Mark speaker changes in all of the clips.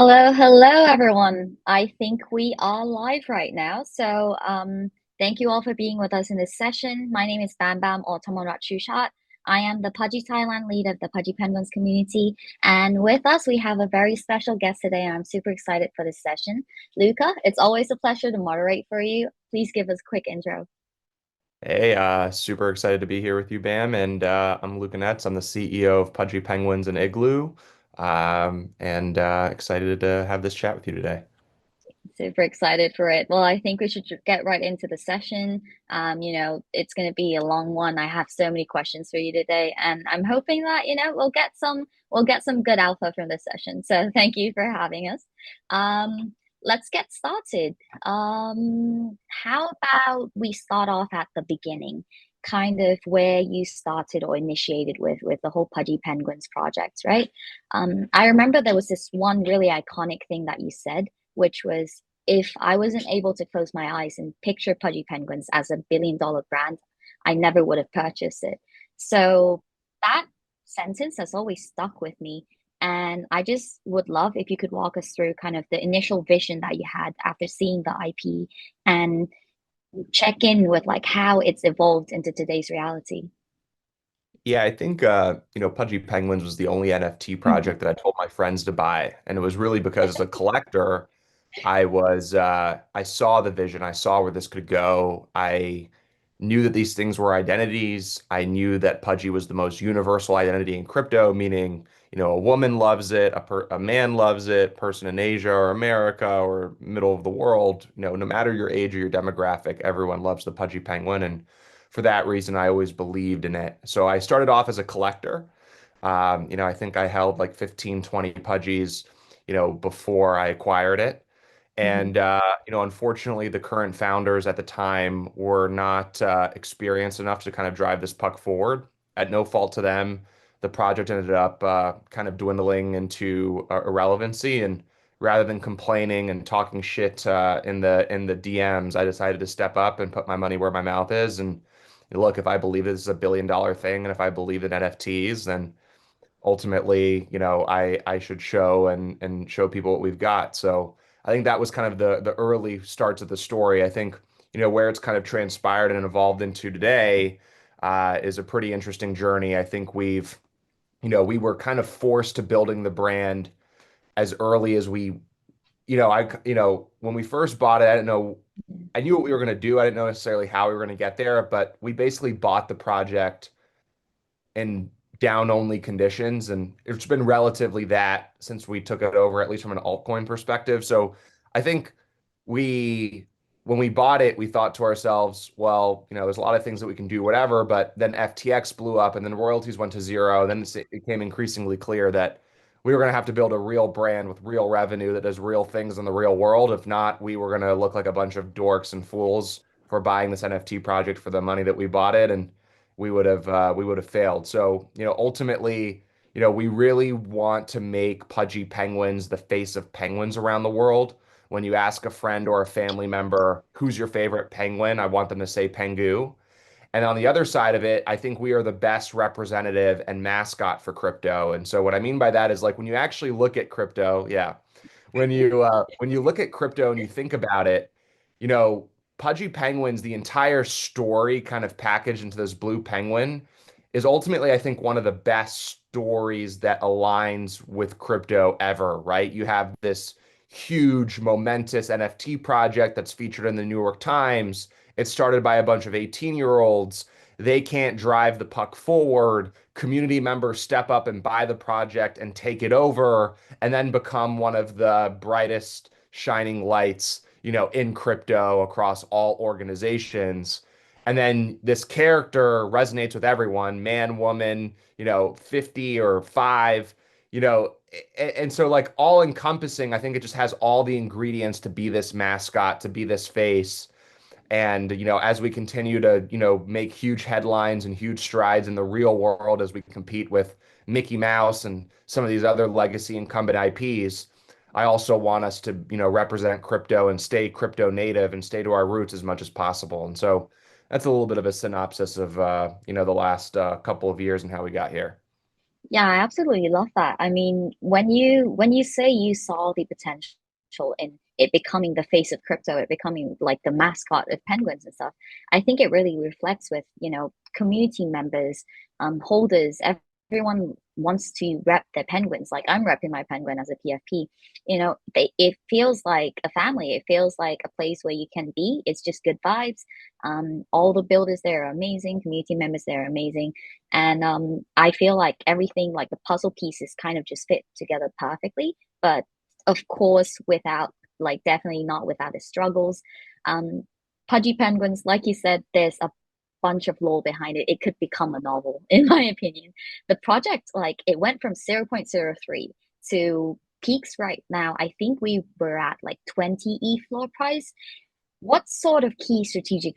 Speaker 1: Hello, hello, everyone. I think we are live right now. Thank you all for being with us in this session. My name is Bam Bam or Tomoratchushat. I am the Pudgy Thailand lead of the Pudgy Penguins community. And with us, we have a very special guest today, and I'm super excited for this session. Luca, it's always a pleasure to moderate for you. Please give us a quick intro.
Speaker 2: Hey, super excited to be here with you, Bam. And I'm Luca Netz. I'm the CEO of Pudgy Penguins and Igloo. And excited to have this chat with you today.
Speaker 1: Super excited for it. Well, I think we should get right into the session. It's going to be a long one. I have so many questions for you today, and I'm hoping that, we'll get some good alpha from this session. So thank you for having us. Let's get started. How about we start off at the beginning, kind of where you started or initiated with the whole Pudgy Penguins project, right? I remember there was this one really iconic thing that you said, which was, if I wasn't able to close my eyes and picture Pudgy Penguins as $1 billion brand, I never would have purchased it. So that sentence has always stuck with me. And I just would love if you could walk us through kind of the initial vision that you had after seeing the IP and check in with like how it's evolved into today's reality.
Speaker 2: Yeah, I think Pudgy Penguins was the only NFT
Speaker 1: Mhm.
Speaker 2: project that I told my friends to buy, and it was really because as a collector, I saw the vision, I saw where this could go. I knew that these things were identities. I knew that Pudgy was the most universal identity in crypto, meaning, a woman loves it, a man loves it, person in Asia or America or middle of the world, no matter your age or your demographic, everyone loves the Pudgy Penguin, and for that reason, I always believed in it. So I started off as a collector. I think I held like 15, 20 Pudgies, before I acquired it.
Speaker 1: Mhm.
Speaker 2: And unfortunately, the current founders at the time were not experienced enough to kind of drive this puck forward. At no fault to them, the project ended up kind of dwindling into irrelevancy. And rather than complaining and talking shit in the DMs, I decided to step up and put my money where my mouth is. And look, if I believe this is a $1 billion thing, and if I believe in NFTs, then ultimately, I should show and show people what we've got. So I think that was kind of the early starts of the story. I think, where it's kind of transpired and evolved into today is a pretty interesting journey. I think we were kind of forced to building the brand as early as when we first bought it, I didn't know,
Speaker 1: Mhm.
Speaker 2: I knew what we were going to do. I didn't know necessarily how we were going to get there, but we basically bought the project in down only conditions. And it's been relatively that since we took it over, at least from an altcoin perspective. So I think we, when we bought it, we thought to ourselves, well, there's a lot of things that we can do, whatever. But then FTX blew up and then royalties went to zero. Then it became increasingly clear that we were going to have to build a real brand with real revenue that does real things in the real world. If not, we were going to look like a bunch of dorks and fools for buying this NFT project for the money that we bought it. And we would have failed. So, ultimately, we really want to make Pudgy Penguins the face of penguins around the world. When you ask a friend or a family member, who's your favorite penguin? I want them to say Pengu. And on the other side of it, I think we are the best representative and mascot for crypto. And so what I mean by that is like when you actually look at crypto, yeah, when you look at crypto and you think about it, you know, Pudgy Penguins, the entire story kind of packaged into this blue penguin is ultimately, I think, one of the best stories that aligns with crypto ever, right? You have this huge, momentous NFT project that's featured in the New York Times. It's started by a bunch of 18-year-olds. They can't drive the puck forward. Community members step up and buy the project and take it over and then become one of the brightest shining lights, in crypto across all organizations. And then this character resonates with everyone, man, woman, 50 or 5, and so like all encompassing, I think it just has all the ingredients to be this mascot, to be this face. And, as we continue to, make huge headlines and huge strides in the real world as we compete with Mickey Mouse and some of these other legacy incumbent IPs, I also want us to, represent crypto and stay crypto native and stay to our roots as much as possible. And so that's a little bit of a synopsis of, the last couple of years and how we got here.
Speaker 1: Yeah, I absolutely love that. I mean, when you say you saw the potential in it becoming the face of crypto, it becoming like the mascot of penguins and stuff, I think it really reflects with, community members, holders, everyone wants to rep their penguins. Like I'm repping my penguin as a PFP. It feels like a family. It feels like a place where you can be. It's just good vibes. All the builders there are amazing, community members there are amazing. And I feel like everything, like the puzzle pieces, kind of just fit together perfectly. But of course, without, like, definitely not without the struggles. Um, Pudgy Penguins, like you said, there's a bunch of lore behind it. It could become a novel, in my opinion. The project, like, it went from 0.03 to peaks right now. I think we were at like 20 E floor price. What sort of key strategic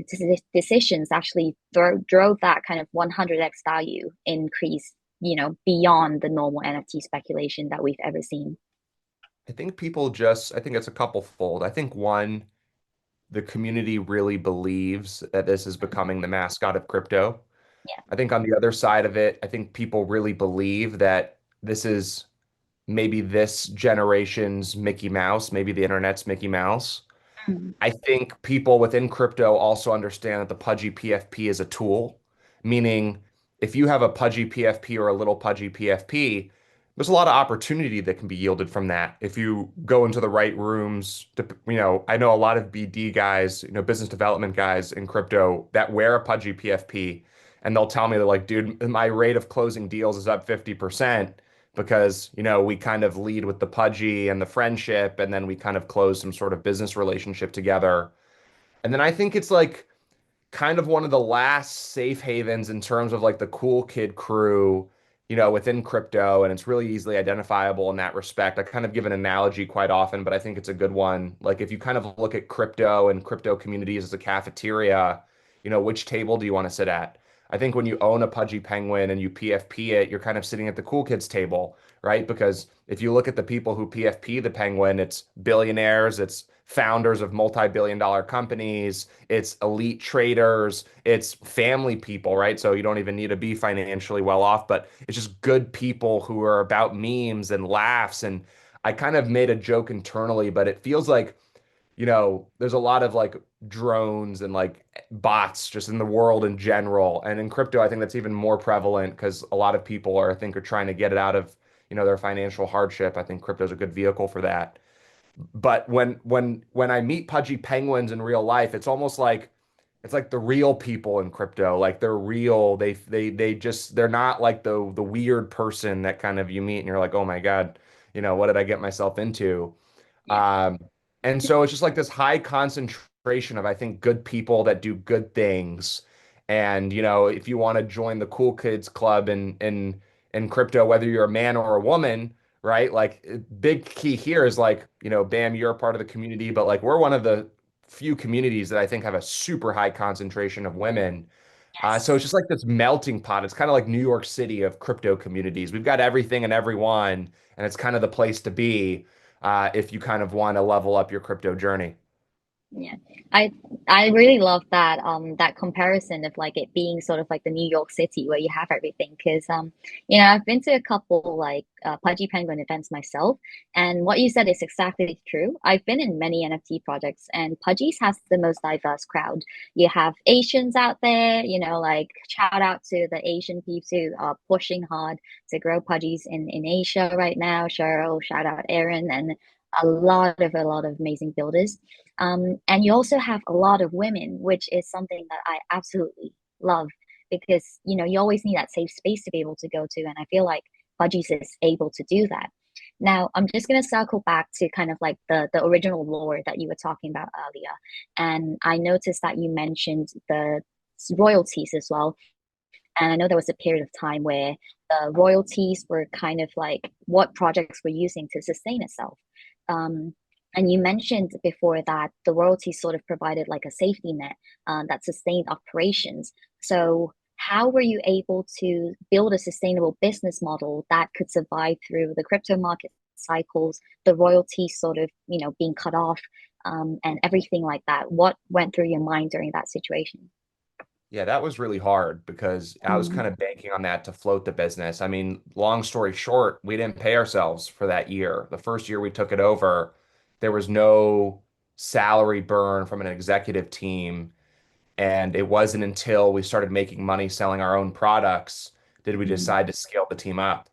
Speaker 1: decisions actually drove that kind of 100x value increase, beyond the normal NFT speculation that we've ever seen?
Speaker 2: I think it's a couple fold. I think one, the community really believes that this is becoming the mascot of crypto.
Speaker 1: Yeah.
Speaker 2: I think on the other side of it, I think people really believe that this is maybe this generation's Mickey Mouse, maybe the internet's Mickey Mouse.
Speaker 1: Mm.
Speaker 2: I think people within crypto also understand that the Pudgy PFP is a tool, meaning if you have a Pudgy PFP or a little Pudgy PFP, there's a lot of opportunity that can be yielded from that if you go into the right rooms. I know a lot of BD guys, business development guys in crypto that wear a Pudgy PFP, and they'll tell me they're like, dude, my rate of closing deals is up 50% because we kind of lead with the pudgy and the friendship, and then we kind of close some sort of business relationship together. And then I think it's like kind of one of the last safe havens in terms of like the cool kid crew, within crypto, and it's really easily identifiable in that respect. I kind of give an analogy quite often, but I think it's a good one. Like if you kind of look at crypto and crypto communities as a cafeteria, which table do you want to sit at? I think when you own a Pudgy Penguin and you PFP it, you're kind of sitting at the cool kids table, right? Because if you look at the people who PFP the Penguin, it's billionaires, it's founders of multi-billion dollar companies, it's elite traders, it's family people, right? So you don't even need to be financially well off, but it's just good people who are about memes and laughs. And I kind of made a joke internally, but it feels like, there's a lot of like drones and like bots just in the world in general. And in crypto, I think that's even more prevalent because a lot of people are, I think, are trying to get it out of, their financial hardship. I think crypto is a good vehicle for that. But when I meet Pudgy Penguins in real life, it's like the real people in crypto. Like they're real. They're not like the weird person that kind of you meet and you're like, oh my God, what did I get myself into?
Speaker 1: Yeah.
Speaker 2: Um, and so it's just like this high concentration of, I think, good people that do good things. And, if you want to join the cool kids club in crypto, whether you're a man or a woman, right? Like big key here is like, Bam, you're a part of the community, but like we're one of the few communities that I think have a super high concentration of women. So
Speaker 1: Yes.
Speaker 2: it's just like this melting pot. It's kind of like New York City of crypto communities. We've got everything and everyone, and it's kind of the place to be if you kind of want to level up your crypto journey.
Speaker 1: Yeah. I I really love that comparison of like it being sort of like the New York City where you have everything because I've been to a couple like Pudgy Penguin events myself, and what you said is exactly true. I've been in many NFT projects, and Pudgy's has the most diverse crowd. You have Asians out there, like shout out to the Asian peeps who are pushing hard to grow Pudgies in Asia right now. Cheryl, shout out Aaron, and a lot of amazing builders. And you also have a lot of women, which is something that I absolutely love because, you always need that safe space to be able to go to. And I feel like Budgies is able to do that. Now, I'm just going to circle back to kind of like the original lore that you were talking about earlier. And I noticed that you mentioned the royalties as well. And I know there was a period of time where the royalties were kind of like what projects were using to sustain itself. Um, and you mentioned before that the royalties sort of provided like a safety net that sustained operations. So, how were you able to build a sustainable business model that could survive through the crypto market cycles, the royalties sort of, being cut off, and everything like that? What went through your mind during that situation?
Speaker 2: Yeah, that was really hard because I was
Speaker 1: Mm,
Speaker 2: kind of banking on that to float the business. I mean, long story short, we didn't pay ourselves for that year. The first year we took it over, there was no salary burn from an executive team. And it wasn't until we started making money selling our own products did we
Speaker 1: mm,
Speaker 2: decide to scale the team up.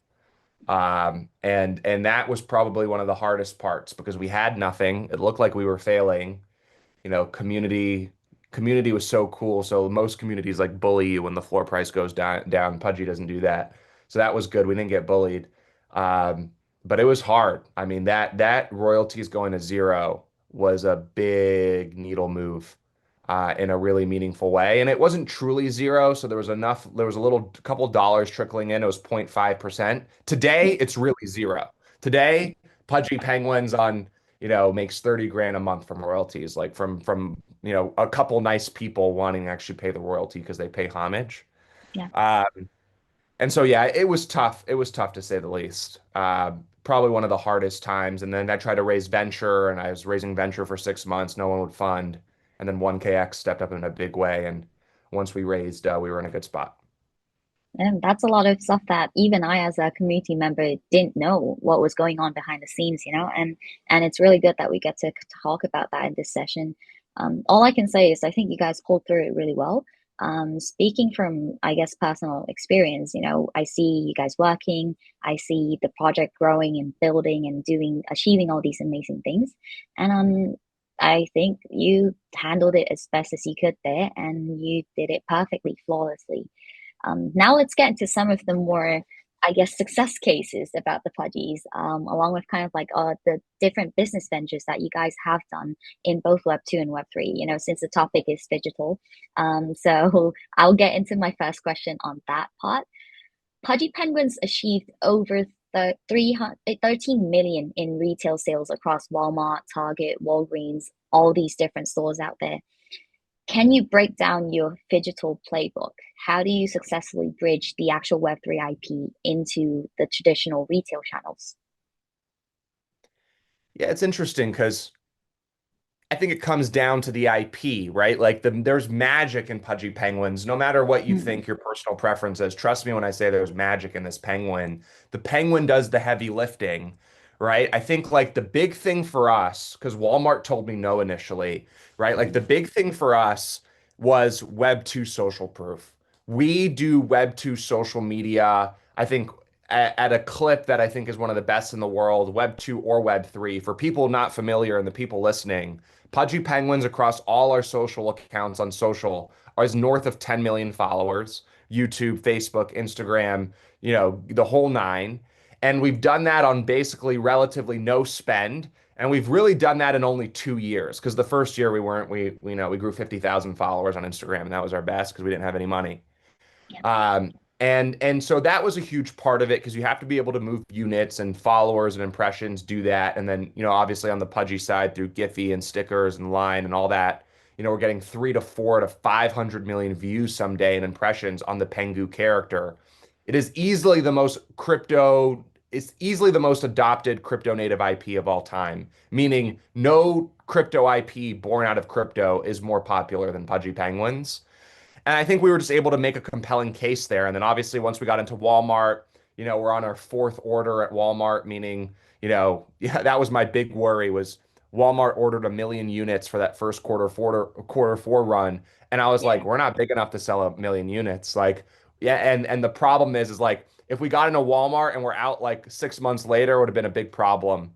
Speaker 2: And that was probably one of the hardest parts because we had nothing. It looked like we were failing. Community was so cool. So most communities like bully you when the floor price goes down. Pudgy doesn't do that. So that was good. We didn't get bullied. Um, but it was hard. I mean, that royalties going to zero was a big needle move in a really meaningful way. And it wasn't truly zero. So there was a little couple dollars trickling in. It was 0.5%. Today,
Speaker 1: yeah,
Speaker 2: it's really zero. Today, Pudgy Penguins on makes 30 grand a month from royalties, like from a couple nice people wanting to actually pay the royalty because they pay homage.
Speaker 1: yeah.
Speaker 2: Uh, and so yeah, it was tough. It was tough to say the least. Probably one of the hardest times. And then I tried to raise venture, and I was raising venture for 6 months. No one would fund. And then 1KX stepped up in a big way. And once we raised, we were in a good spot.
Speaker 1: And that's a lot of stuff that even I, as a community member, didn't know what was going on behind the scenes, and it's really good that we get to talk about that in this session. All I can say is I think you guys pulled through it really well. Speaking from, I guess, personal experience, I see you guys working, I see the project growing and building and achieving all these amazing things. And I think you handled it as best as you could there, and you did it perfectly, flawlessly. Now let's get into some of the more, I guess, success cases about the Pudgies, along with kind of like the different business ventures that you guys have done in both Web 2 and Web 3, since the topic is digital. So I'll get into my first question on that part. Pudgy Penguins achieved over the 13 million in retail sales across Walmart, Target, Walgreens, all these different stores out there. Can you break down your Phygital playbook? How do you successfully bridge the actual Web3 IP into the traditional retail channels?
Speaker 2: Yeah, it's interesting because I think it comes down to the IP, right? Like there's magic in Pudgy Penguins, no matter what you
Speaker 1: Mm,
Speaker 2: think your personal preference is. Trust me when I say there's magic in this penguin. The penguin does the heavy lifting, right? I think like the big thing for us, because Walmart told me no initially, right? Like the
Speaker 1: mm,
Speaker 2: big thing for us was Web2 social proof. We do Web2 social media, I think at a clip that I think is one of the best in the world, Web2 or Web3. For people not familiar and the people listening, Pudgy Penguins across all our social accounts on social is north of 10 million followers, YouTube, Facebook, Instagram, the whole nine. And we've done that on basically relatively no spend. And we've really done that in only 2 years because the first year we weren't, we grew 50,000 followers on Instagram and that was our best because we didn't have any money.
Speaker 1: yeah,
Speaker 2: And so that was a huge part of it because you have to be able to move units and followers and impressions, do that. And then, obviously on the Pudgy side through Giphy and stickers and line and all that, we're getting 3 to 4 to 500 million views someday and impressions on the Pengu character. It is easily the most crypto, it's easily the most adopted crypto native IP of all time,
Speaker 1: yeah,
Speaker 2: meaning no crypto IP born out of crypto is more popular than Pudgy Penguins. And I think we were just able to make a compelling case there. And then obviously once we got into Walmart, we're on our fourth order at Walmart, meaning, yeah, that was my big worry was Walmart ordered 1 million units for that first quarter four run. And I was
Speaker 1: yeah,
Speaker 2: like, we're not big enough to sell 1 million units. Like, yeah, and the problem is like if we got into Walmart and we're out like 6 months later, it would have been a big problem.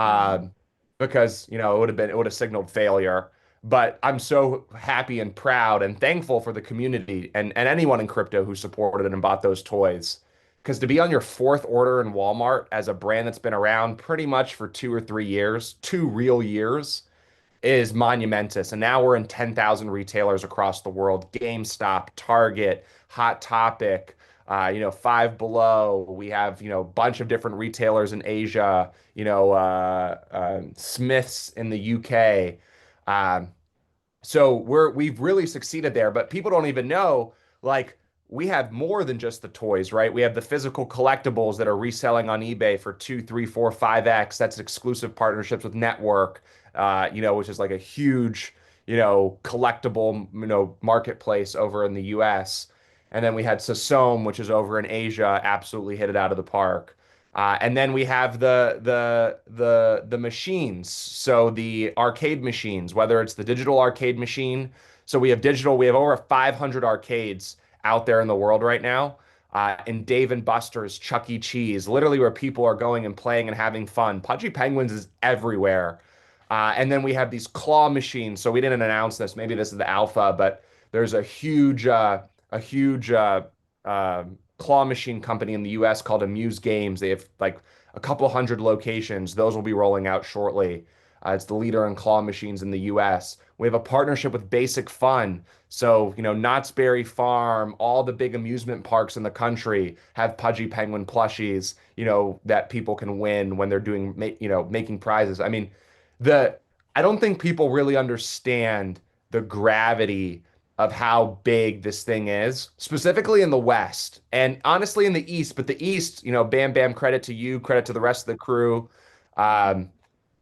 Speaker 1: mm,
Speaker 2: Um, because, it would have signaled failure. But I'm so happy and proud and thankful for the community and anyone in crypto who supported and bought those toys. Because to be on your fourth order in Walmart as a brand that's been around pretty much for 2 or 3 years, 2 real years, is monumentous. And now we're in 10,000 retailers across the world: GameStop, Target, Hot Topic, Five Below. We have, a bunch of different retailers in Asia, Smith's in the UK. Um, so we've really succeeded there, but people don't even know like we have more than just the toys, right? We have the physical collectibles that are reselling on eBay for 2, 3, 4, 5x. That's exclusive partnerships with Network, which is like a huge, collectible, marketplace over in the US. And then we had Sasome, which is over in Asia, absolutely hit it out of the park. And then we have the machines. So the arcade machines, whether it's the digital arcade machine. So we have digital, we have over 500 arcades out there in the world right now. And Dave and Buster's, Chuck E. Cheese, literally where people are going and playing and having fun. Pudgy Penguins is everywhere. And then we have these claw machines. So we didn't announce this. Maybe this is the alpha, but there's a huge claw machine company in the US called Amuse Games. They have like a couple hundred locations. Those will be rolling out shortly. It's the leader in claw machines in the US. We have a partnership with Basic Fun. So, Knott's Berry Farm, all the big amusement parks in the country have Pudgy Penguin plushies, that people can win when they're doing, making prizes. I mean, the I don't think people really understand the gravity of how big this thing is, specifically in the West and honestly in the East. But the East, Bam Bam, credit to you, credit to the rest of the crew. Um,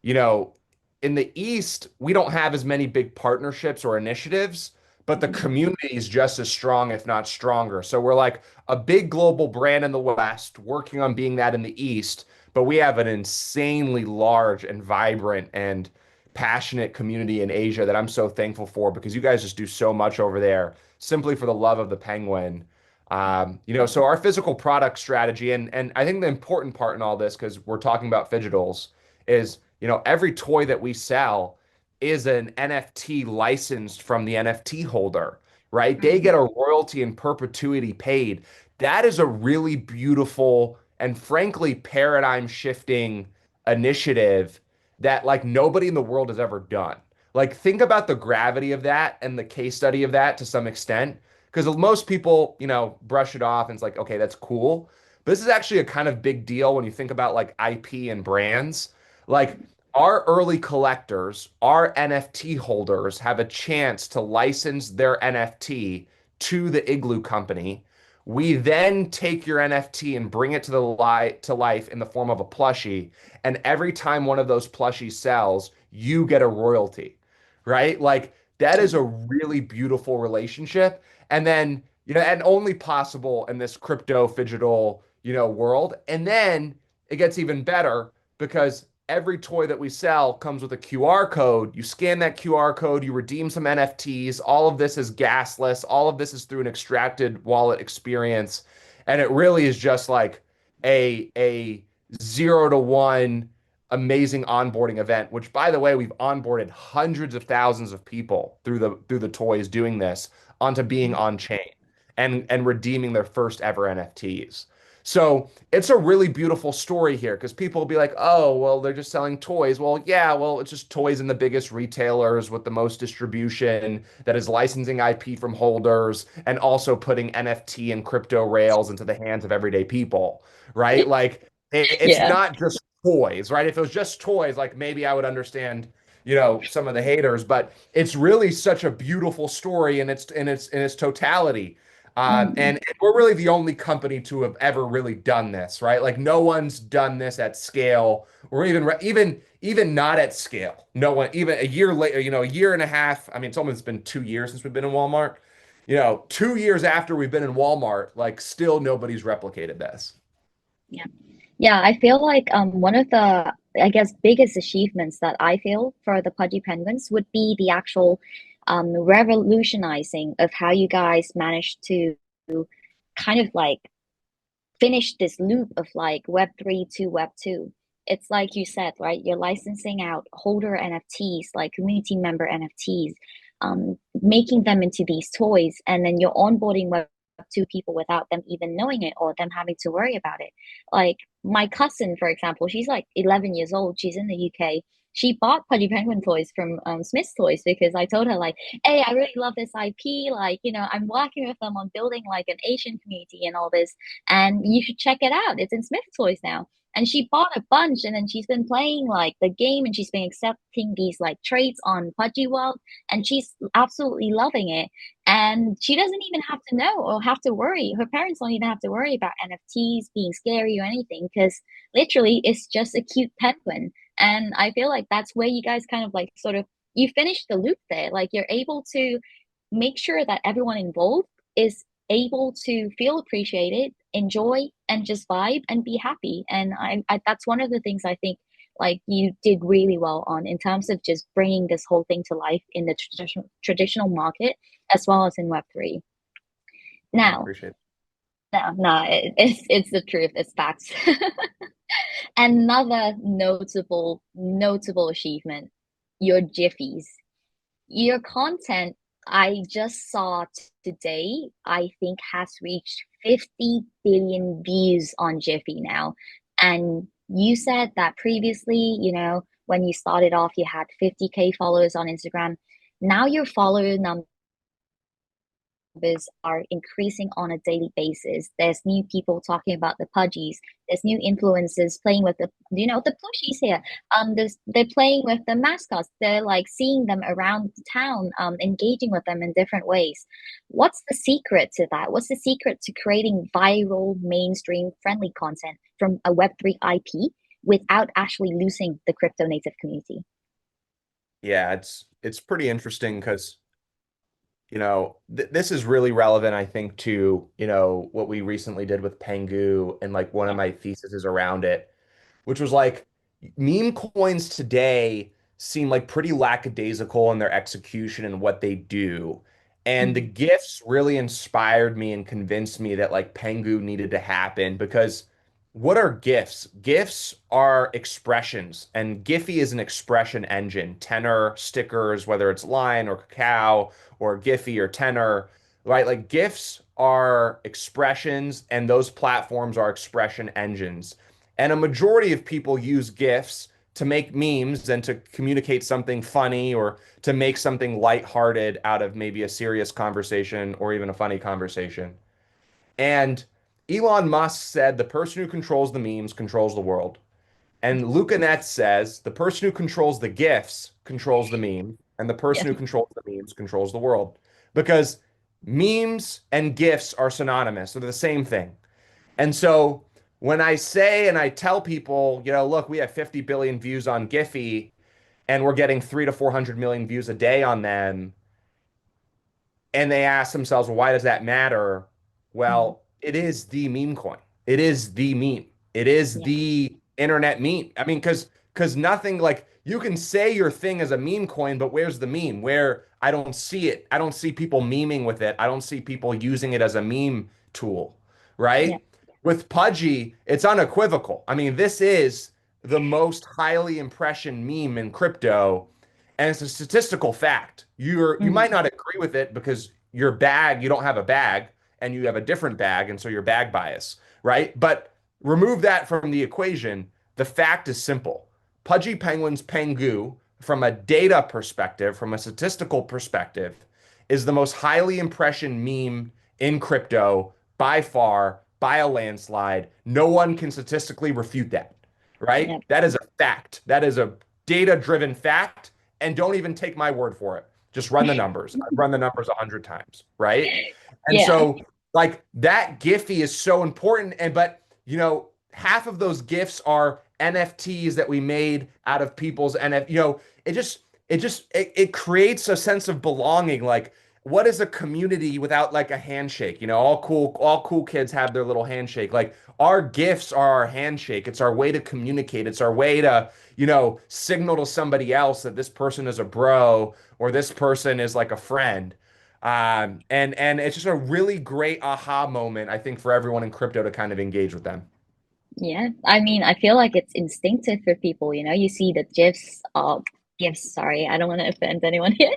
Speaker 2: you know, in the East, we don't have as many big partnerships or initiatives, but the community is just as strong, if not stronger. So we're like a big global brand in the West, working on being that in the East, but we have an insanely large and vibrant and passionate community in Asia that I'm so thankful for because you guys just do so much over there simply for the love of the penguin. So our physical product strategy, and I think the important part in all this, because we're talking about Phygitals, is every toy that we sell is an NFT licensed from the NFT holder, right? They get
Speaker 1: Mhm.
Speaker 2: a royalty in perpetuity paid. That is a really beautiful and frankly paradigm shifting initiative that like nobody in the world has ever done. Like think about the gravity of that and the case study of that to some extent. Because most people, brush it off and it's like, okay, that's cool. But this is actually a kind of big deal when you think about like IP and brands. Like our early collectors, our NFT holders have a chance to license their NFT to the Igloo company. We then take your NFT and bring it to life in the form of a plushie. And every time one of those plushies sells, you get a royalty, right? Like that is a really beautiful relationship. And then, and only possible in this crypto phygital, world. And then it gets even better because every toy that we sell comes with a QR code. You scan that QR code, you redeem some NFTs. All of this is gasless. All of this is through an extracted wallet experience. And it really is just like a 0 to 1 amazing onboarding event, which by the way, we've onboarded hundreds of thousands of people through the toys doing this onto being on chain and redeeming their first ever NFTs. So it's a really beautiful story here because people will be like, oh, well, they're just selling toys. Well, yeah, well, it's just toys in the biggest retailers with the most distribution that is licensing IP from holders and also putting NFT and crypto rails into the hands of everyday people, right? Like it's
Speaker 1: Yeah.
Speaker 2: not just toys, right? If it was just toys, like maybe I would understand, some of the haters, but it's really such a beautiful story in its totality.
Speaker 1: Mhm.
Speaker 2: And we're really the only company to have ever really done this, right? Like no one's done this at scale, or even not at scale. No one, even a year later, a year and a half. I mean, it's almost been 2 years since we've been in Walmart. 2 years after we've been in Walmart, like still nobody's replicated this.
Speaker 1: Yeah. Yeah, I feel like one of the I guess biggest achievements that I feel for the Pudgy Penguins would be the actual revolutionizing of how you guys managed to kind of like finish this loop of like Web3 to Web2. It's like you said, right? You're licensing out holder NFTs, like community member NFTs, making them into these toys, and then you're onboarding Web2 people without them even knowing it or them having to worry about it. Like my cousin, for example, she's like 11 years old. She's in the UK. She bought Pudgy Penguin toys from Smith's Toys because I told her like, hey, I really love this IP. Like, I'm working with them on building like an Asian community and all this, and you should check it out. It's in Smith Toys now. And she bought a bunch, and then she's been playing like the game, and she's been accepting these like trades on Pudgy World, and she's absolutely loving it. And she doesn't even have to know or have to worry. Her parents don't even have to worry about NFTs being scary or anything because literally it's just a cute penguin. And I feel like that's where you guys kind of like sort of you finish the loop there. Like you're able to make sure that everyone involved is able to feel appreciated, enjoy, and just vibe and be happy. And I that's one of the things I think like you did really well on in terms of just bringing this whole thing to life in the traditional market as well as in Web3.
Speaker 2: I
Speaker 1: Now,
Speaker 2: appreciate it.
Speaker 1: no, it's the truth, it's facts. Another notable achievement, your Giphies. Your content, I just saw today, I think has reached 50 billion views on Giphy now. And you said that previously, when you started off, you had 50K followers on Instagram. Now your follower number numbers are increasing on a daily basis. There's new people talking about the pudgies. There's new influencers playing with the plushies here. They're playing with the mascots. They're like seeing them around the town, engaging with them in different ways. What's the secret to that? What's the secret to creating viral, mainstream, friendly content from a Web3 IP without actually losing the crypto native community?
Speaker 2: Yeah, it's pretty interesting because this is really relevant, I think, to, what we recently did with Pengu and like one of
Speaker 1: Yeah.
Speaker 2: my theses around it, which was like meme coins today seem like pretty lackadaisical in their execution and what they do. And the
Speaker 1: Mm,
Speaker 2: gifts really inspired me and convinced me that like Pengu needed to happen because what are gifts? Gifts are expressions, and Giphy is an expression engine. Tenor, stickers, whether it's line or cacao or Giphy or tenor, right? Like gifts are expressions, and those platforms are expression engines. And a majority of people use GIFs to make memes and to communicate something funny or to make something lighthearted out of maybe a serious conversation or even a funny conversation. And Elon Musk said the person who controls the memes controls the world. And Luca Netz says the person who controls the GIFs controls the meme, and the
Speaker 1: yeah.
Speaker 2: person who controls the memes controls the world. Because memes and GIFs are synonymous, they're the same thing. And so when I say and I tell people, look, we have 50 billion views on Giphy and we're getting 300 to 400 million views a day on them, and they ask themselves, well, why does that matter?
Speaker 1: Mm,
Speaker 2: Well, it is the meme coin. It is the meme. It is
Speaker 1: yeah.
Speaker 2: the internet meme. I mean, because nothing like you can say your thing is a meme coin, but where's the meme? Where I don't see it. I don't see people memeing with it. I don't see people using it as a meme tool,
Speaker 1: Yeah.
Speaker 2: right? With Pudgy, it's unequivocal. I mean, this is the most highly impressioned meme in crypto, and it's a statistical fact. You might
Speaker 1: Mm,
Speaker 2: not agree with it because your bag, you don't have a bag and you have a different bag, and so your bag bias, right? But remove that from the equation. The fact is simple. Pudgy Penguins Pengu, from a data perspective, from a statistical perspective, is the most highly impressioned meme in crypto by far, by a landslide. No one can statistically refute that, right?
Speaker 1: yeah.
Speaker 2: That is a fact. That is a data-driven fact. And don't even take my word for it. Just run the numbers. I've run the numbers 100 times, right? And
Speaker 1: Yeah.
Speaker 2: so, like that Giphy is so important. And but half of those gifts are NFTs that we made out of people's NF. It creates a sense of belonging. Like, what is a community without like a handshake? All cool kids have their little handshake. Like our gifts are our handshake. It's our way to communicate. It's our way to signal to somebody else that this person is a bro or this person is like a friend. And it's just a really great aha moment, I think, for everyone in crypto to kind of engage with them.
Speaker 1: Yeah, I mean, I feel like it's instinctive for people, you see the GIFs, sorry, I don't want to offend anyone here,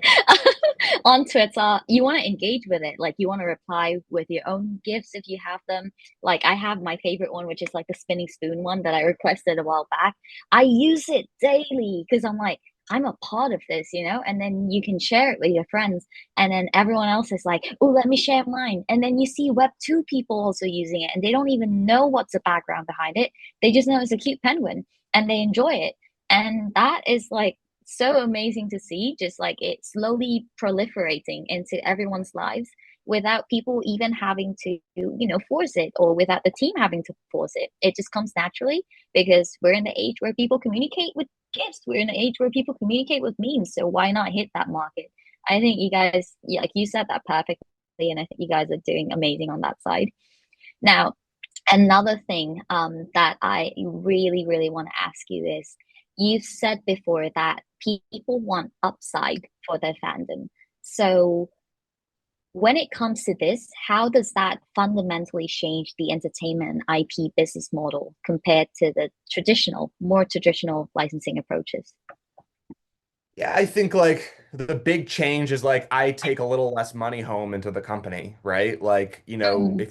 Speaker 1: on Twitter, you want to engage with it. Like, you want to reply with your own GIFs if you have them. Like, I have my favorite one, which is like the spinning spoon one that I requested a while back. I use it daily because I'm like, I'm a part of this, and then you can share it with your friends. And then everyone else is like, oh, let me share mine. And then you see Web2 people also using it, and they don't even know what's the background behind it. They just know it's a cute penguin and they enjoy it. And that is like so amazing to see, just like it slowly proliferating into everyone's lives without people even having to, force it, or without the team having to force it. It just comes naturally because we're in the age where people communicate with gifts. We're in an age where people communicate with memes, so why not hit that market? I think you guys, yeah, like you said that perfectly, and I think you guys are doing amazing on that side. Now, another thing that I really, really want to ask you is, you've said before that people want upside for their fandom. So when it comes to this, how does that fundamentally change the entertainment and IP business model compared to the more traditional licensing approaches?
Speaker 2: Yeah, I think like the big change is like I take a little less money home into the company, right? Like,
Speaker 1: Mm,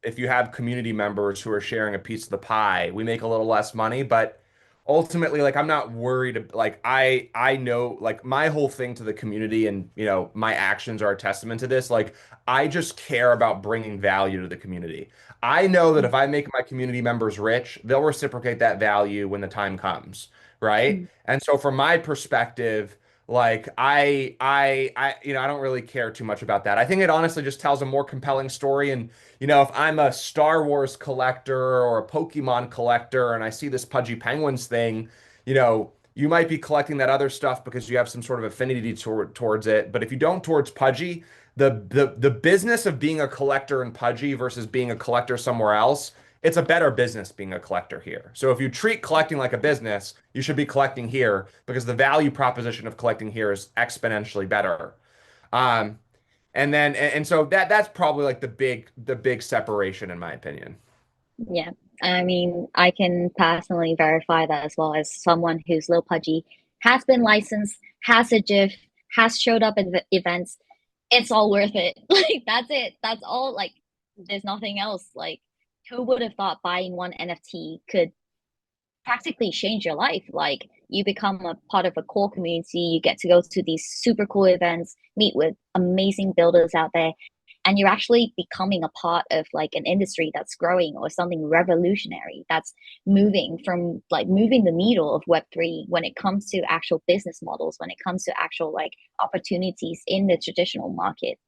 Speaker 2: if you have community members who are sharing a piece of the pie, we make a little less money, but ultimately like I'm not worried like I know like my whole thing to the community and my actions are a testament to this. Like I just care about bringing value to the community. I know that
Speaker 1: mm,
Speaker 2: if I make my community members rich, they'll reciprocate that value when the time comes, right?
Speaker 1: mm,
Speaker 2: And so from my perspective, like I don't really care too much about that. I think it honestly just tells a more compelling story. And if I'm a Star Wars collector or a Pokemon collector and I see this Pudgy Penguins thing, you might be collecting that other stuff because you have some sort of affinity towards it. But if you don't towards Pudgy, the business of being a collector in Pudgy versus being a collector somewhere else, it's a better business being a collector here. So if you treat collecting like a business, you should be collecting here because the value proposition of collecting here is exponentially better. Um, and so that's probably like the big separation in my opinion.
Speaker 1: yeah. I mean, I can personally verify that as well as someone who's Lil Pudgy has been licensed, has a GIF, has showed up at the events. It's all worth it. Like that's it. That's all. Like there's nothing else. Like who would have thought buying one NFT could practically change your life? Like you become a part of a core community, you get to go to these super cool events, meet with amazing builders out there, and you're actually becoming a part of like an industry that's growing or something revolutionary that's moving the needle of Web3 when it comes to actual business models, when it comes to actual like opportunities in the traditional market.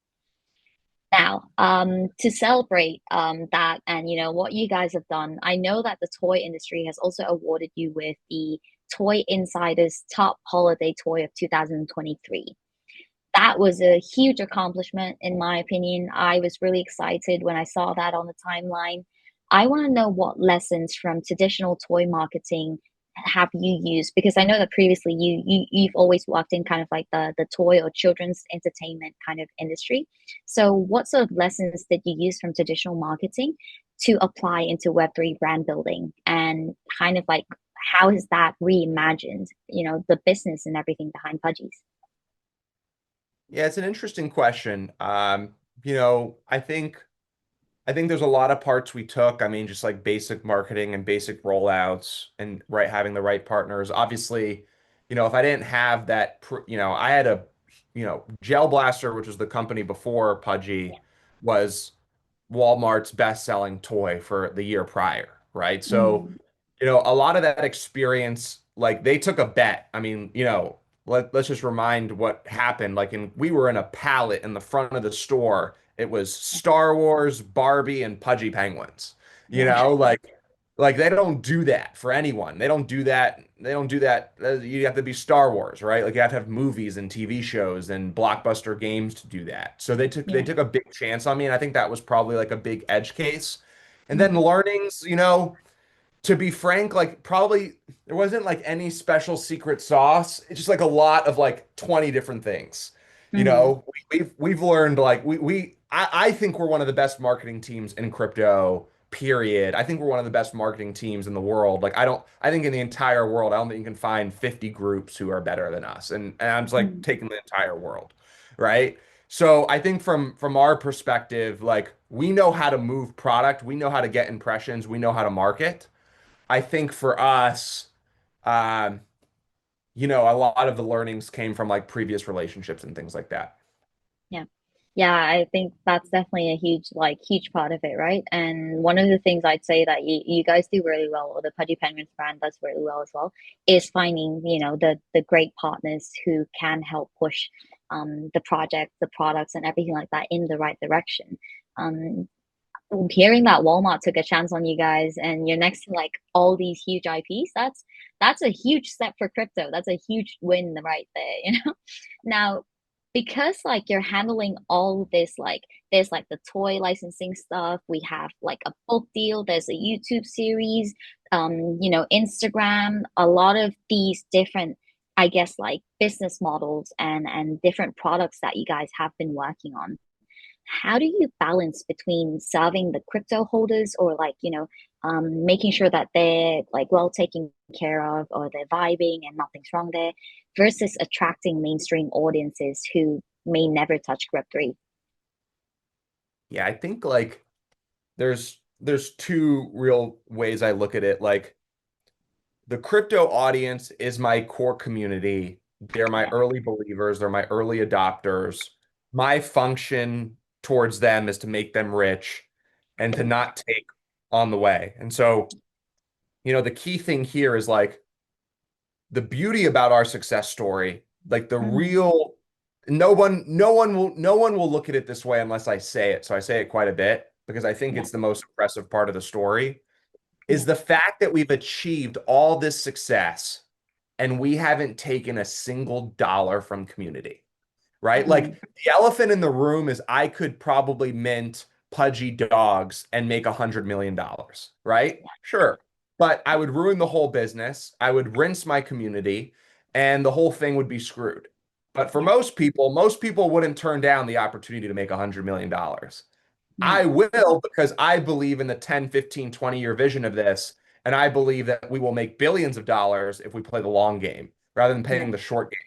Speaker 1: Now, to celebrate that and what you guys have done, I know that the toy industry has also awarded you with the Toy Insider's Top Holiday Toy of 2023. That was a huge accomplishment, in my opinion. I was really excited when I saw that on the timeline. I want to know what lessons from traditional toy marketing have you used, because I know that previously you've always worked in kind of like the toy or children's entertainment kind of industry. So what sort of lessons did you use from traditional marketing to apply into Web3 brand building, and kind of like how has that reimagined, the business and everything behind Pudgies?
Speaker 2: Yeah, it's an interesting question. I think there's a lot of parts we took. I mean, just like basic marketing and basic rollouts and having the right partners. Obviously, if I didn't have that, I had Gel Blaster, which was the company before Pudgy, was Walmart's best-selling toy for the year prior, right? So
Speaker 1: Mm,
Speaker 2: a lot of that experience, like they took a bet. I mean, let's just remind what happened. Like, we were in a pallet in the front of the store. It was Star Wars, Barbie, and Pudgy Penguins. You
Speaker 1: yeah,
Speaker 2: know, like they don't do that for anyone. They don't do that. They don't do that. You have to be Star Wars, right? Like you have to have movies and TV shows and blockbuster games to do that. So they
Speaker 1: yeah.
Speaker 2: took a big chance on me, and I think that was probably like a big edge case. And then
Speaker 1: Mm,
Speaker 2: learnings, to be frank, like probably there wasn't like any special secret sauce. It's just like a lot of like 20 different things.
Speaker 1: mm,
Speaker 2: We've learned like I think we're one of the best marketing teams in crypto, period. I think we're one of the best marketing teams in the world. Like I think in the entire world, I don't think you can find 50 groups who are better than us. And I'm just like
Speaker 1: mm,
Speaker 2: taking the entire world, right? So I think from our perspective, like we know how to move product, we know how to get impressions, we know how to market. I think for us, um, a lot of the learnings came from like previous relationships and things like that.
Speaker 1: yeah. Yeah, I think that's definitely a huge part of it, right? And one of the things I'd say that you guys do really well, or the Pudgy Penguins brand does really well as well, is finding, the great partners who can help push the project, the products and everything like that in the right direction. Um, hearing that Walmart took a chance on you guys and you're next to like all these huge IPs, that's a huge step for crypto. That's a huch win right there, you know? Now, because like you're handling all this, like there's like the toy licensing stuff, we have like a book deal, there's a YouTube series, Instagram, a lot of these different, I guess, like business models and different products that you guys have been working on. How do you balance between serving the crypto holders or like, making sure that they're like well taken care of or they're vibing and nothing's wrong there versus attracting mainstream audiences who may never touch Web3?
Speaker 2: Yeah, I think like there's two real ways I look at it. Like the crypto audience is my core community. They're my
Speaker 1: Yeah.
Speaker 2: early believers, they're my early adopters. My function towards them is to make them rich and to not take on the way. And so, the key thing here is like the beauty about our success story, like the
Speaker 1: Mm-hmm.
Speaker 2: real no one will look at it this way unless I say it. So I say it quite a bit because I think
Speaker 1: Yeah.
Speaker 2: it's the most impressive part of the story is
Speaker 1: Yeah.
Speaker 2: the fact that we've achieved all this success and we haven't taken a single dollar from community, right?
Speaker 1: Mm-hmm.
Speaker 2: Like the elephant in the room is I could probably mint pudgy dogs and make $100 million, right? Sure. But I would ruin the whole business. I would rinse my community and the whole thing would be screwed. But for
Speaker 1: Yeah.
Speaker 2: most people wouldn't turn down the opportunity to make $100 million.
Speaker 1: Yeah.
Speaker 2: I will because I believe in the 10, 15, 20-year vision of this. And I believe that we will make billions of dollars if we play the long game rather than playing
Speaker 1: Right.
Speaker 2: the short game.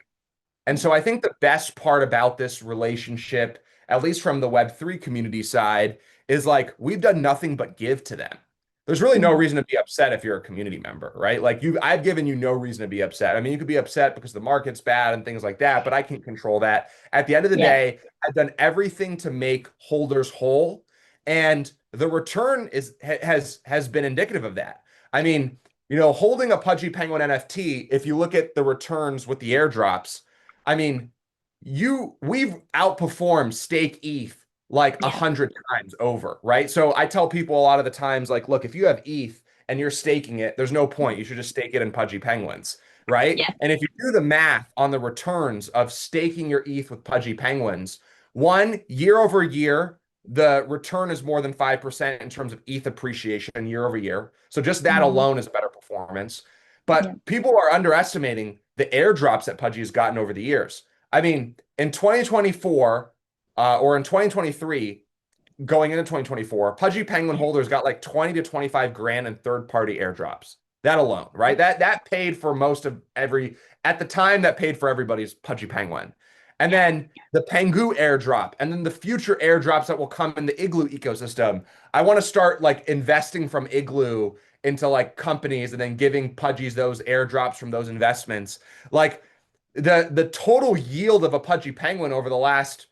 Speaker 2: And
Speaker 1: Yeah.
Speaker 2: so I think the best part about this relationship, at least from the Web3 community side, is like we've done nothing but give to them. There's really no
Speaker 1: Mm-hmm.
Speaker 2: reason to be upset if you're a community member, right? Like I've given you no reason to be upset. I mean, you could be upset because the market's bad and things like that, but I can't control that. At the end of the
Speaker 1: Yeah.
Speaker 2: day, I've done everything to make holders whole, and the return has been indicative of that. I mean, holding a Pudgy Penguin NFT, if you look at the returns with the airdrops, I mean, we've outperformed stake ETH like a
Speaker 1: Yeah.
Speaker 2: hundred times over, right? So I tell people a lot of the times, like, look, if you have ETH and you're staking it, there's no point. You should just stake it in Pudgy Penguins, right?
Speaker 1: Yeah.
Speaker 2: And if you do the math on the returns of staking your ETH with Pudgy Penguins, one year over year, the return is more than 5% in terms of ETH appreciation year over year. So just that
Speaker 1: Mm-hmm.
Speaker 2: alone is better performance.
Speaker 1: Yeah.
Speaker 2: But people are underestimating the airdrops that Pudgy has gotten over the years. I mean, in 2024 or in 2023, going into 2024, Pudgy Penguin
Speaker 1: Yeah.
Speaker 2: holders got like 20 to 25 grand in third-party airdrops. That alone, right? That paid for most of every at the time that paid for everybody's Pudgy Penguin. And
Speaker 1: Yeah.
Speaker 2: then the Pengu airdrop, and then the future airdrops that will come in the Igloo ecosystem. I want to start like investing from Igloo into like companies and then giving Pudgies those airdrops from those investments. Like the total yield of a Pudgy Penguin over the last,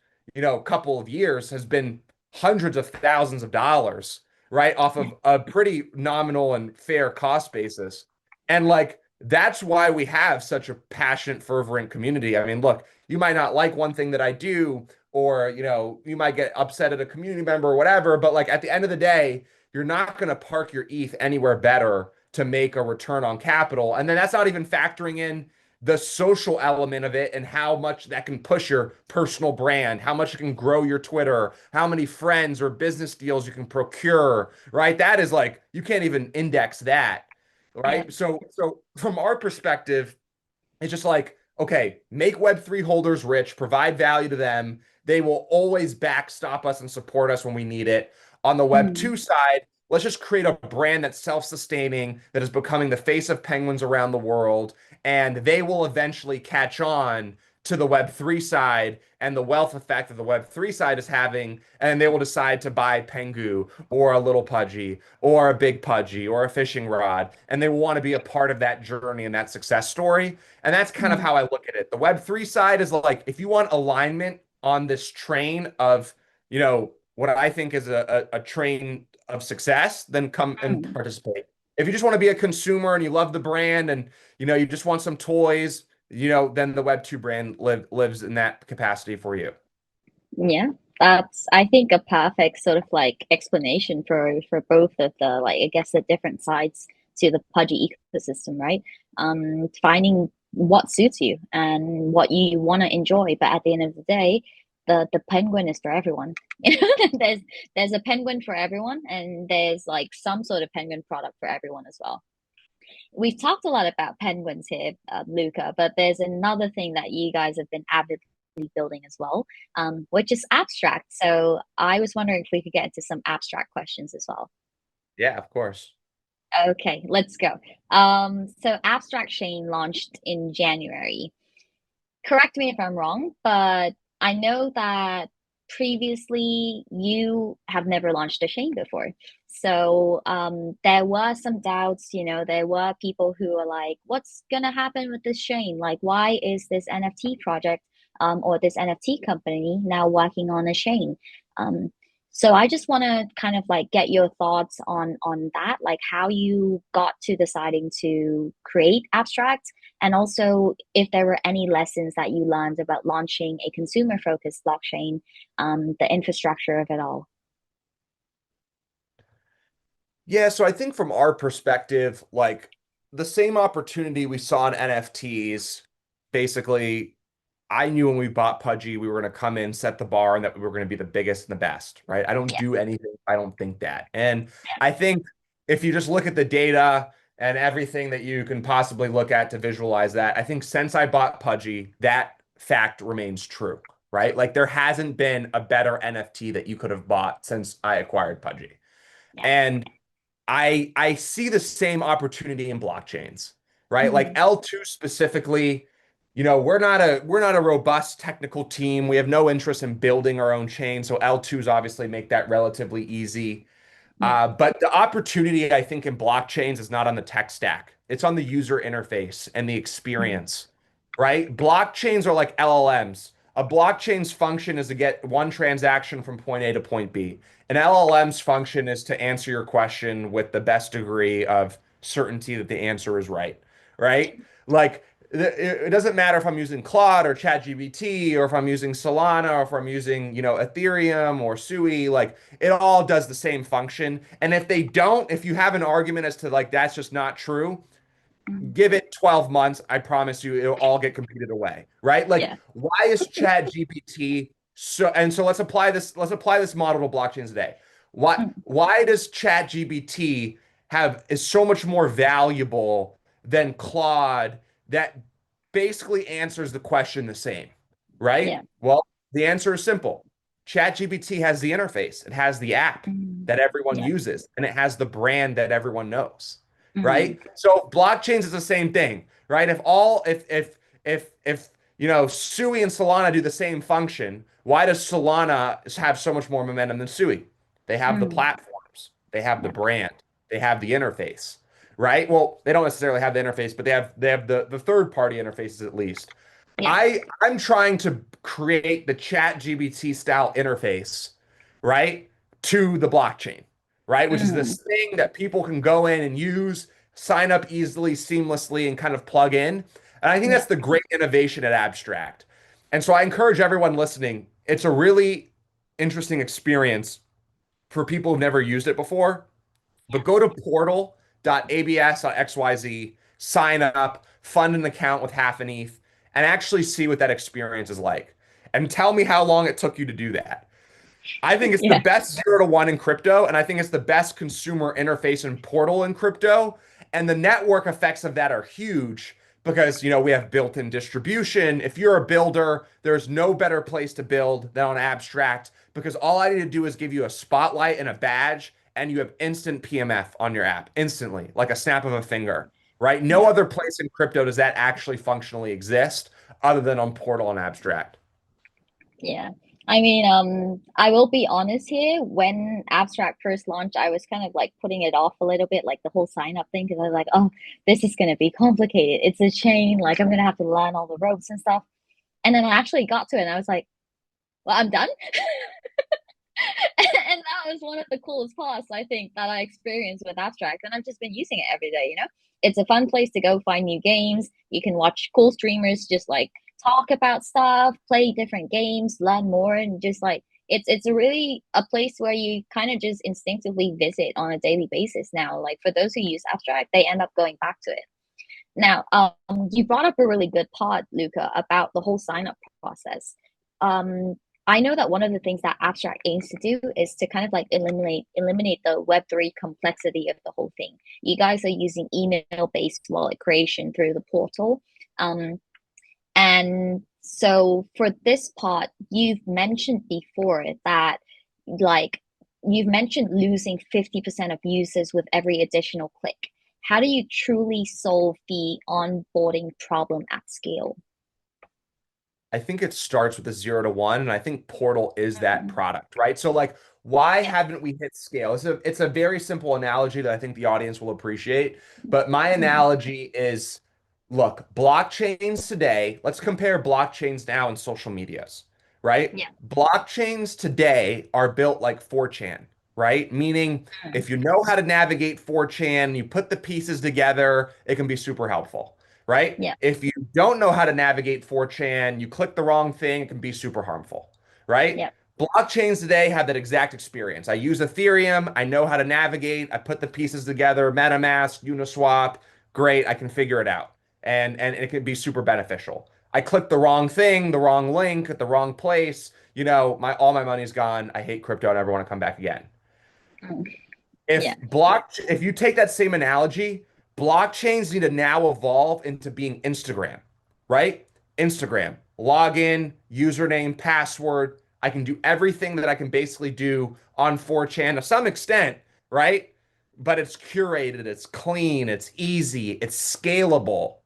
Speaker 2: couple of years has been hundreds of thousands of dollars, right? Off
Speaker 1: Yeah.
Speaker 2: of a pretty nominal and fair cost basis. And like that's why we have such a passionate, fervent community. I mean, look, you might not like one thing that I do, or you might get upset at a community member or whatever, but like at the end of the day, you're not going to park your ETH anywhere better to make a return on capital. And then that's not even factoring in the social element of it and how much that can push your personal brand, how much it can grow your Twitter, how many friends or business deals you can procure, right? That is like you can't even index that,
Speaker 1: Yeah.
Speaker 2: right? So from our perspective, it's just like, okay, make Web3 holders rich, provide value to them. They will always backstop us and support us when we need it. On the
Speaker 1: Mm-hmm.
Speaker 2: Web2 side, let's just create a brand that's self-sustaining, that is becoming the face of penguins around the world, and they will eventually catch on to the Web3 side and the wealth effect that the Web3 side is having, and they will decide to buy Pengu or a little Pudgy or a big Pudgy or a fishing rod, and they want to be a part of that journey and that success story. And that's kind of
Speaker 1: Mm-hmm.
Speaker 2: how I look at it. The Web3 side is like, if you want alignment on this train of, what I think is a train of success, then come and
Speaker 1: Mm-hmm.
Speaker 2: participate. If you just want to be a consumer and you love the brand and, you just want some toys, then the Web2 brand lives in that capacity for you.
Speaker 1: Yeah. That's, I think, a perfect sort of like explanation for both of the like I guess the different sides to the Pudgy ecosystem, right? Finding what suits you and what you want to enjoy, but at the end of the day, the penguin is for everyone. You know, there's a penguin for everyone, and there's like some sort of penguin product for everyone as well. We've talked a lot about penguins here, Luca, but there's another thing that you guys have been avidly building as well, which is abstract. So I was wondering if we could get into some abstract questions as well.
Speaker 2: Yeah, of course.
Speaker 1: Okay, let's go. So Abstract Shane launched in January. Correct me if I'm wrong, but I know that previously you have never launched a chain before. So there were some doubts, there were people who were like, what's gonna happen with this chain? Like, why is this NFT project or this NFT company now working on a chain? Um, so I just want to kind of like get your thoughts on that, like how you got to deciding to create Abstract, and also, if there were any lessons that you learned about launching a consumer-focused blockchain, the infrastructure of it all.
Speaker 2: Yeah, so I think from our perspective, like the same opportunity we saw in NFTs, basically, I knew when we bought Pudgy, we were going to come in, set the bar, and that we were going to be the biggest and the best, right? I don't
Speaker 1: Yeah,
Speaker 2: do anything, I don't think that. And I think if you just look at the data and everything that you can possibly look at to visualize that, I think since I bought Pudgy, that fact remains true, right? Like there hasn't been a better NFT that you could have bought since I acquired Pudgy.
Speaker 1: yeah,
Speaker 2: And I see the same opportunity in blockchains, right? Like
Speaker 1: mm,
Speaker 2: L2 specifically, we're not a robust technical team. We have no interest in building our own chain. So L2s obviously make that relatively easy.
Speaker 1: yeah,
Speaker 2: But the opportunity, I think, in blockchains is not on the tech stack. It's on the user interface and the
Speaker 1: mm,
Speaker 2: experience, right? Blockchains are like LLMs. A blockchain's function is to get one transaction from point A to point B. An LLM's function is to answer your question with the best degree of certainty that the answer is right, right? Like it doesn't matter if I'm using Claude or ChatGPT or if I'm using Solana or if I'm using, Ethereum or Sui, like it all does the same function. And if they don't, if you have an argument as to like that's just not true,
Speaker 1: mm,
Speaker 2: give it 12 months. I promise you it'll all get competed away, right? Like
Speaker 1: yeah,
Speaker 2: why is Chat GPT so let's apply this model to blockchains today.
Speaker 1: mm,
Speaker 2: Why does Chat GPT is so much more valuable than Claude that basically answers the question the same, right?
Speaker 1: yeah,
Speaker 2: Well, the answer is simple. ChatGPT has the interface, it has the app
Speaker 1: mm,
Speaker 2: that everyone
Speaker 1: yeah,
Speaker 2: uses, and it has the brand that everyone knows,
Speaker 1: mm,
Speaker 2: right? So blockchains is the same thing, right? If Sui and Solana do the same function, why does Solana have so much more momentum than Sui? They have the
Speaker 1: mm,
Speaker 2: platforms, they have the
Speaker 1: yeah,
Speaker 2: brand, they have the interface, right? Well, they don't necessarily have the interface, but they have the third party interfaces at least.
Speaker 1: yeah,
Speaker 2: I'm trying to create the chat GBT style interface, right, to the blockchain, right, which is
Speaker 1: mm,
Speaker 2: this thing that people can go in and use, sign up easily, seamlessly, and kind of plug in. And I think
Speaker 1: yeah,
Speaker 2: that's the great innovation at Abstract. And so I encourage everyone listening, it's a really interesting experience for people who've never used it before.
Speaker 1: yeah,
Speaker 2: But go to portal.abs.xyz, sign up, fund an account with half an ETH, and actually see what that experience is like. And tell me how long it took you to do that. I think it's the
Speaker 1: yeah,
Speaker 2: best 0 to 1 in crypto, and I think it's the best consumer interface and portal in crypto. And the network effects of that are huge because we have built-in distribution. If you're a builder, there's no better place to build than on Abstract because all I need to do is give you a spotlight and a badge, and you have instant PMF on your app instantly, like a snap of a finger, right? No
Speaker 1: yeah.
Speaker 2: other place in crypto does that actually functionally exist other than on Portal and Abstract.
Speaker 1: Yeah. I mean, I will be honest here. When Abstract first launched, I was kind of like putting it off a little bit, like the whole sign up thing, because I was like, oh, this is going to be complicated. It's a chain. Like, I'm going to have to learn all the ropes and stuff. And then I actually got to it and I was like, well, I'm done. And that was one of the coolest parts, I think, that I experienced with Abstract. And I've just been using it every day. It's a fun place to go find new games. You can watch cool streamers just like talk about stuff, play different games, learn more, and just like it's a really a place where you kind of just instinctively visit on a daily basis now. Like for those who use abstract, they end up going back to it. Now, you brought up a really good part, Luca, about the whole sign up process. Um, I know that one of the things that Abstract aims to do is to kind of like eliminate the Web3 complexity of the whole thing. You guys are using email based wallet creation through the portal. Um, and so for this part, you've mentioned before that like you've mentioned losing 50% of users with every additional click. How do you truly solve the onboarding problem at scale?
Speaker 2: I think it starts with a 0 to 1, and I think Portal is that
Speaker 1: Mm,
Speaker 2: product, right? So like, why
Speaker 1: yeah.
Speaker 2: haven't we hit scale? It's a very simple analogy that I think the audience will appreciate. But my
Speaker 1: Mhm.
Speaker 2: analogy is, look, blockchains today, let's compare blockchains now and social medias, right?
Speaker 1: Yeah.
Speaker 2: Blockchains today are built like 4chan, right? Meaning
Speaker 1: Mm,
Speaker 2: if you know how to navigate 4chan, you put the pieces together, it can be super helpful, right?
Speaker 1: yeah.
Speaker 2: If you don't know how to navigate 4chan, you click the wrong thing, it can be super harmful, right?
Speaker 1: Yeah.
Speaker 2: Blockchains today have that exact experience. I use Ethereum, I know how to navigate, I put the pieces together, MetaMask, Uniswap, great, I can figure it out. And it can be super beneficial. I click the wrong thing, the wrong link at the wrong place, my all my money's gone. I hate crypto, I never want to come back again.
Speaker 1: Mm, yeah.
Speaker 2: If you take that same analogy, blockchains need to now evolve into being Instagram, right? Instagram, login, username, password. I can do everything that I can basically do on 4chan to some extent, right? But it's curated, it's clean, it's easy, it's scalable,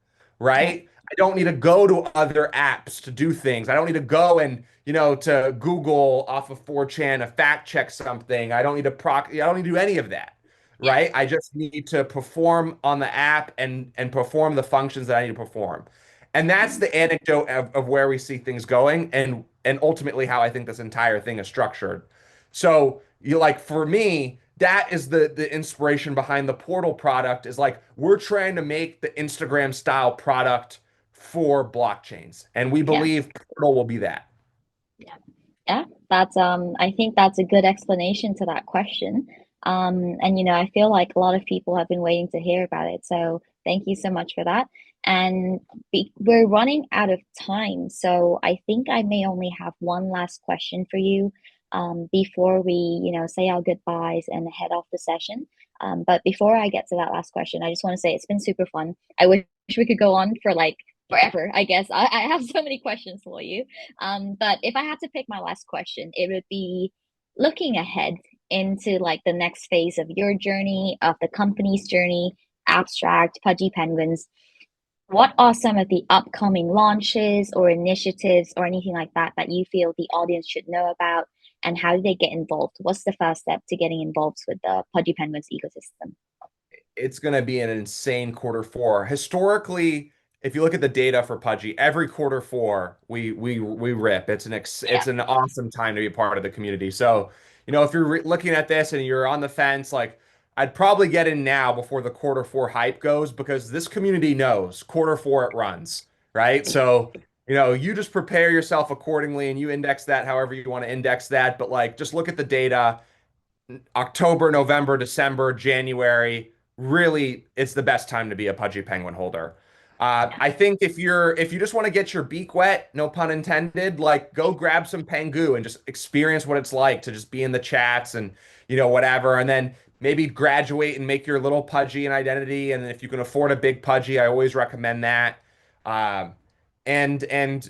Speaker 1: Yeah.
Speaker 2: right? I don't need to go to other apps to do things. I don't need to go and to Google off of 4chan to fact check something. I don't need to I don't need to do any of that,
Speaker 1: Yeah.
Speaker 2: right? I just need to perform on the app and perform the functions that I need to perform. And that's
Speaker 1: Mm,
Speaker 2: the anecdote of where we see things going and ultimately how I think this entire thing is structured. So you like for me, that is the inspiration behind the Portal product is like we're trying to make the Instagram style product for blockchains. And we
Speaker 1: yeah.
Speaker 2: believe Portal will be that.
Speaker 1: Yeah. Yeah, that's I think that's a good explanation to that question. And I feel like a lot of people have been waiting to hear about it. So thank you so much for that. And we're running out of time. So I think I may only have one last question for you before we, say our goodbyes and head off the session. But before I get to that last question, I just want to say it's been super fun. I wish we could go on for like forever, I guess. I have so many questions for you. But if I had to pick my last question, it would be looking ahead into like the next phase of your journey, of the company's journey, Abstract, Pudgy Penguins. What are some of the upcoming launches or initiatives or anything like that that you feel the audience should know about? And how do they get involved? What's the first step to getting involved with the Pudgy Penguins ecosystem?
Speaker 2: It's going to be an insane quarter 4. Historically, if you look at the data for Pudgy, every quarter 4 we rip.
Speaker 1: Yeah,
Speaker 2: It's an awesome time to be a part of the community. So, if you're looking at this and you're on the fence, like I'd probably get in now before the quarter 4 hype goes because this community knows quarter 4 it runs, right?
Speaker 1: yeah,
Speaker 2: So, you just prepare yourself accordingly and you index that however you want to index that. But like, just look at the data. October, November, December, January, really it's the best time to be a Pudgy Penguin holder.
Speaker 1: yeah,
Speaker 2: I think if you just want to get your beak wet, no pun intended, like go grab some Pengu and just experience what it's like to just be in the chats and whatever, and then maybe graduate and make your little Pudgy an identity. And if you can afford a big Pudgy, I always recommend that. Um, and and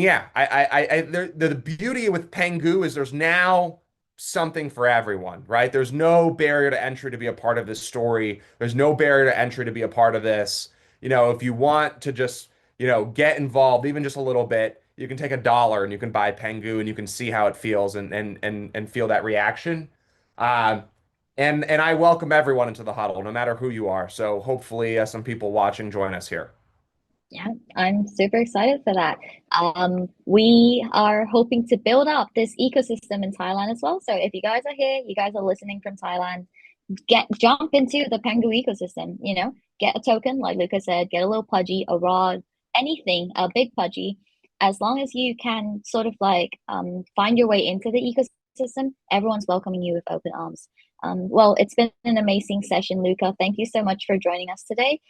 Speaker 2: yeah, the beauty with Pengu is there's now something for everyone, right? There's no barrier to entry to be a part of this story. There's no barrier to entry to be a part of this. If you want to just, get involved even just a little bit, you can take $1 and you can buy Pengu and you can see how it feels and feel that reaction. Um, and I welcome everyone into the huddle, no matter who you are. So hopefully, some people watching join us here.
Speaker 1: yeah. I'm super excited for that. We are hoping to build up this ecosystem in Thailand as well. So if you guys are here, you guys are listening from Thailand, jump into the Pengu ecosystem, get a token, like Lucas said, get a little pudgy, a rod, anything, a big pudgy, as long as you can sort of like find your way into the ecosystem, everyone's welcoming you with open arms. Well, it's been an amazing session, Luca. Thank you so much for joining us today.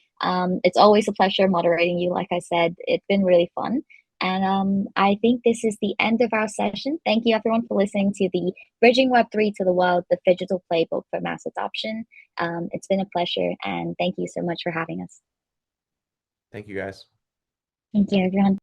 Speaker 1: It's always a pleasure moderating you. Like I said, it's been really fun. And I think this is the end of our session. Thank you, everyone, for listening to the Bridging Web3 to the World, the Phygital Playbook for Mass Adoption. It's been a pleasure, and thank you so much for having us.
Speaker 2: Thank you guys.
Speaker 1: Thank you, everyone.